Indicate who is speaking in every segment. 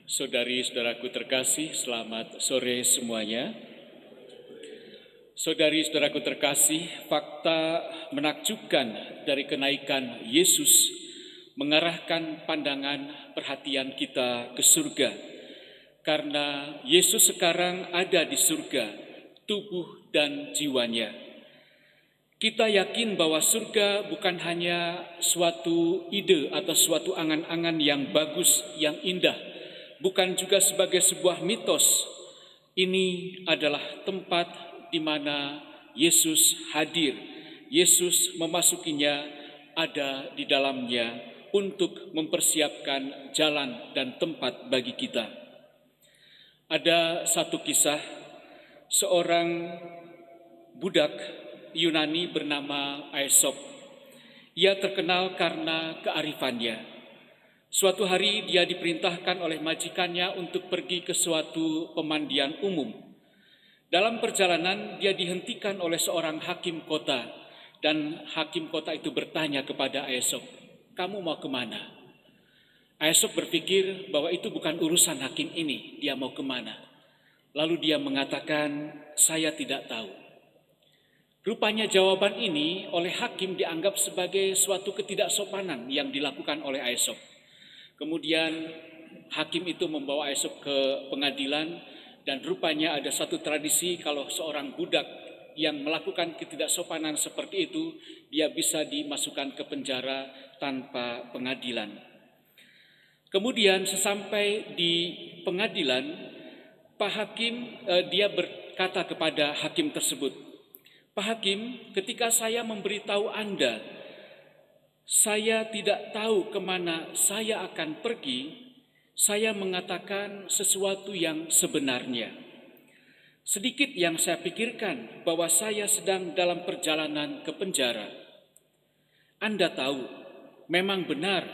Speaker 1: Saudari-saudaraku terkasih, selamat sore semuanya. Saudari-saudaraku terkasih, fakta menakjubkan dari kenaikan Yesus mengarahkan pandangan perhatian kita ke surga. Karena Yesus sekarang ada di surga, tubuh dan jiwanya. Kita yakin bahwa surga bukan hanya suatu ide atau suatu angan-angan yang bagus, yang indah, bukan juga sebagai sebuah mitos. Ini adalah tempat di mana Yesus hadir. Yesus memasukinya, ada di dalamnya untuk mempersiapkan jalan dan tempat bagi kita. Ada satu kisah, seorang budak Yunani bernama Aesop. Ia terkenal karena kearifannya. Suatu hari dia diperintahkan oleh majikannya untuk pergi ke suatu pemandian umum. Dalam perjalanan dia dihentikan oleh seorang hakim kota, dan hakim kota itu bertanya kepada Aesop, "Kamu mau kemana?" Aesop berpikir bahwa itu bukan urusan hakim ini, dia mau kemana. Lalu dia mengatakan, "Saya tidak tahu." Rupanya jawaban ini oleh hakim dianggap sebagai suatu ketidaksopanan yang dilakukan oleh Aesop. Kemudian hakim itu membawa Aesop ke pengadilan, dan rupanya ada satu tradisi kalau seorang budak yang melakukan ketidaksopanan seperti itu, dia bisa dimasukkan ke penjara tanpa pengadilan. Kemudian sesampai di pengadilan, Pak Hakim dia berkata kepada hakim tersebut, "Pak Hakim, ketika saya memberitahu Anda, saya tidak tahu kemana saya akan pergi, saya mengatakan sesuatu yang sebenarnya. Sedikit yang saya pikirkan bahwa saya sedang dalam perjalanan ke penjara. Anda tahu, memang benar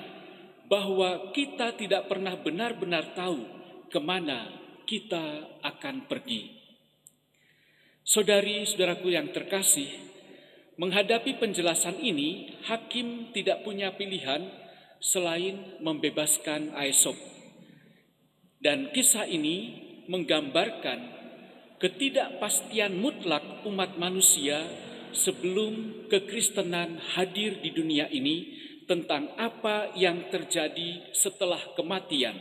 Speaker 1: bahwa kita tidak pernah benar-benar tahu kemana kita akan pergi." Saudari-saudaraku yang terkasih, menghadapi penjelasan ini, hakim tidak punya pilihan selain membebaskan Aesop. Dan kisah ini menggambarkan ketidakpastian mutlak umat manusia sebelum kekristenan hadir di dunia ini tentang apa yang terjadi setelah kematian.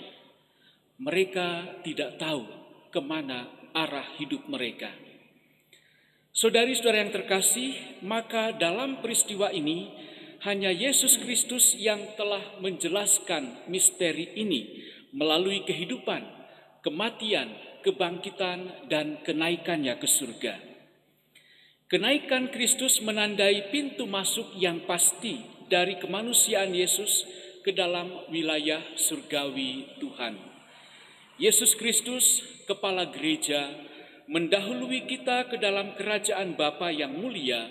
Speaker 1: Mereka tidak tahu kemana arah hidup mereka. Saudari-saudara yang terkasih, maka dalam peristiwa ini hanya Yesus Kristus yang telah menjelaskan misteri ini melalui kehidupan, kematian, kebangkitan, dan kenaikannya ke surga. Kenaikan Kristus menandai pintu masuk yang pasti dari kemanusiaan Yesus ke dalam wilayah surgawi Tuhan. Yesus Kristus, Kepala Gereja, mendahului kita ke dalam kerajaan Bapa yang mulia,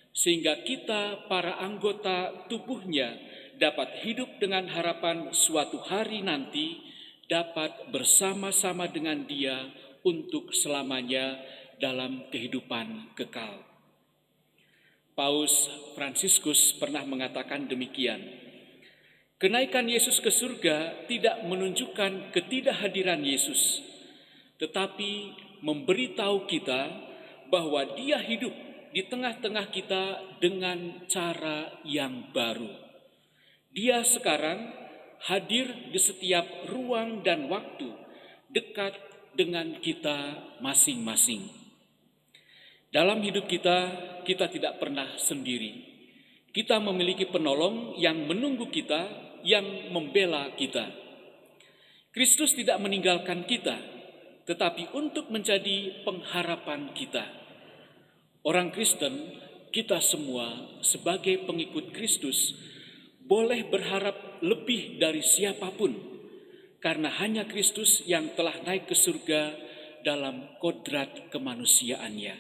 Speaker 1: sehingga kita para anggota tubuhnya dapat hidup dengan harapan suatu hari nanti dapat bersama-sama dengan Dia untuk selamanya dalam kehidupan kekal. Paus Fransiskus pernah mengatakan demikian, kenaikan Yesus ke surga tidak menunjukkan ketidakhadiran Yesus, tetapi memberitahu kita bahwa Dia hidup di tengah-tengah kita dengan cara yang baru. Dia sekarang hadir di setiap ruang dan waktu, dekat dengan kita masing-masing. Dalam hidup kita tidak pernah sendiri. Kita memiliki penolong yang menunggu kita, yang membela kita. Kristus tidak meninggalkan kita, tetapi untuk menjadi pengharapan kita. Orang Kristen, kita semua sebagai pengikut Kristus boleh berharap lebih dari siapapun, karena hanya Kristus yang telah naik ke surga dalam kodrat kemanusiaannya.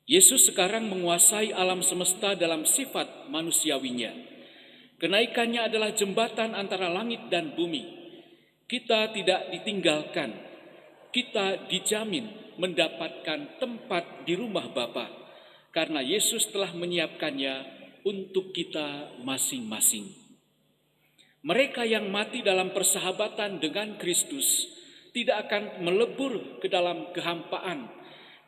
Speaker 1: Yesus sekarang menguasai alam semesta dalam sifat manusiawinya. Kenaikannya adalah jembatan antara langit dan bumi. Kita tidak ditinggalkan, kita dijamin mendapatkan tempat di rumah Bapa, karena Yesus telah menyiapkannya untuk kita masing-masing. Mereka yang mati dalam persahabatan dengan Kristus tidak akan melebur ke dalam kehampaan,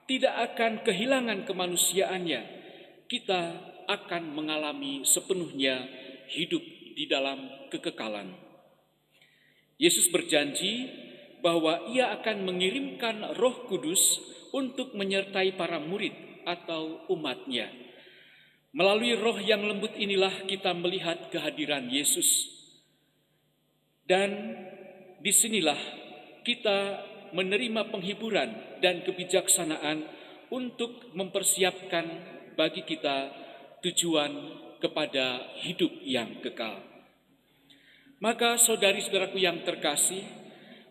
Speaker 1: tidak akan kehilangan kemanusiaannya. Kita akan mengalami sepenuhnya hidup di dalam kekekalan. Yesus berjanji bahwa Ia akan mengirimkan Roh Kudus untuk menyertai para murid atau umat-Nya. Melalui roh yang lembut inilah kita melihat kehadiran Yesus. Dan disinilah kita menerima penghiburan dan kebijaksanaan untuk mempersiapkan bagi kita tujuan kepada hidup yang kekal. Maka saudari-saudaraku yang terkasih,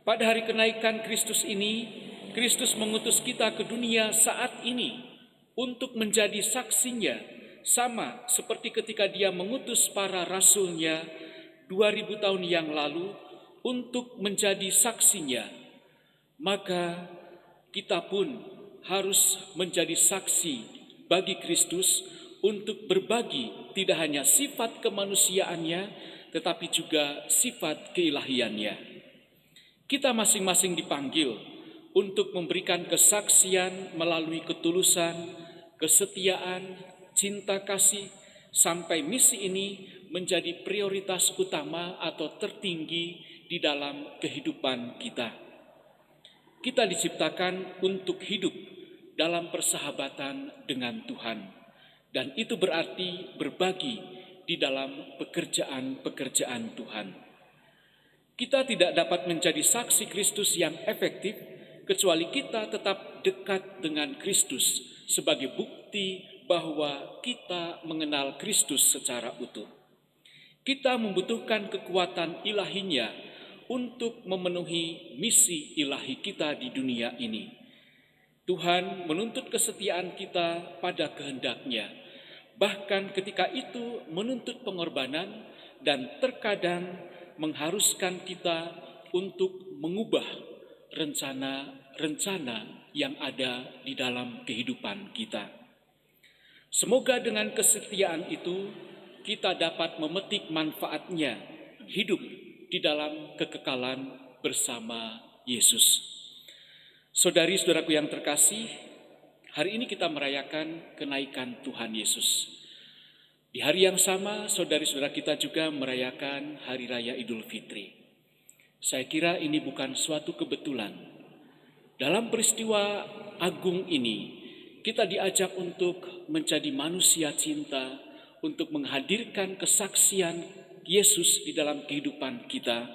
Speaker 1: pada hari kenaikan Kristus ini, Kristus mengutus kita ke dunia saat ini untuk menjadi saksinya, sama seperti ketika Dia mengutus para rasulnya 2000 tahun yang lalu untuk menjadi saksinya. Maka kita pun harus menjadi saksi bagi Kristus untuk berbagi tidak hanya sifat kemanusiaannya, tetapi juga sifat keilahiannya. Kita masing-masing dipanggil untuk memberikan kesaksian melalui ketulusan, kesetiaan, cinta kasih, sampai misi ini menjadi prioritas utama atau tertinggi di dalam kehidupan kita. Kita diciptakan untuk hidup dalam persahabatan dengan Tuhan, dan itu berarti berbagi di dalam pekerjaan-pekerjaan Tuhan. Kita tidak dapat menjadi saksi Kristus yang efektif kecuali kita tetap dekat dengan Kristus sebagai bukti bahwa kita mengenal Kristus secara utuh. Kita membutuhkan kekuatan ilahinya untuk memenuhi misi ilahi kita di dunia ini. Tuhan menuntut kesetiaan kita pada kehendak-Nya. Bahkan ketika itu menuntut pengorbanan dan terkadang mengharuskan kita untuk mengubah rencana-rencana yang ada di dalam kehidupan kita. Semoga dengan kesetiaan itu kita dapat memetik manfaatnya hidup di dalam kekekalan bersama Yesus. Saudari-saudaraku yang terkasih, hari ini kita merayakan kenaikan Tuhan Yesus. Di hari yang sama, saudari-saudara kita juga merayakan Hari Raya Idul Fitri. Saya kira ini bukan suatu kebetulan. Dalam peristiwa agung ini, kita diajak untuk menjadi manusia cinta, untuk menghadirkan kesaksian Yesus di dalam kehidupan kita,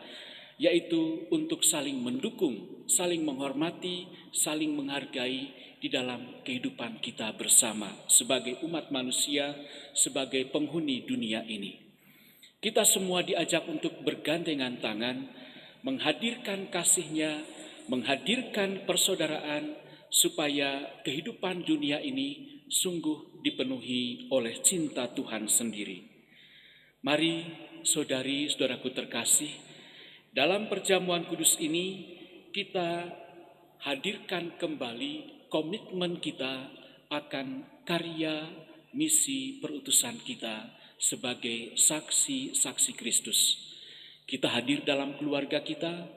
Speaker 1: yaitu untuk saling mendukung, saling menghormati, saling menghargai di dalam kehidupan kita bersama sebagai umat manusia, sebagai penghuni dunia ini. Kita semua diajak untuk bergandengan tangan, menghadirkan kasih-Nya, menghadirkan persaudaraan, supaya kehidupan dunia ini sungguh dipenuhi oleh cinta Tuhan sendiri. Mari saudari-saudaraku terkasih, dalam perjamuan kudus ini kita hadirkan kembali komitmen kita akan karya misi perutusan kita sebagai saksi-saksi Kristus. Kita hadir dalam keluarga kita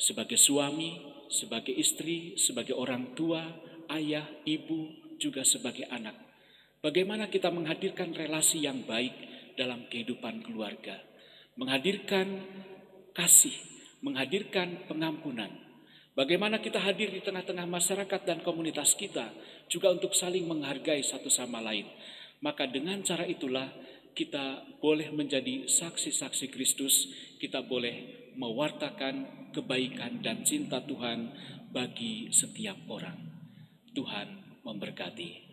Speaker 1: sebagai suami, sebagai istri, sebagai orang tua, ayah, ibu, juga sebagai anak. Bagaimana kita menghadirkan relasi yang baik dalam kehidupan keluarga, menghadirkan kasih, menghadirkan pengampunan. Bagaimana kita hadir di tengah-tengah masyarakat dan komunitas kita juga untuk saling menghargai satu sama lain. Maka dengan cara itulah kita boleh menjadi saksi-saksi Kristus, kita boleh mewartakan kebaikan dan cinta Tuhan bagi setiap orang. Tuhan memberkati.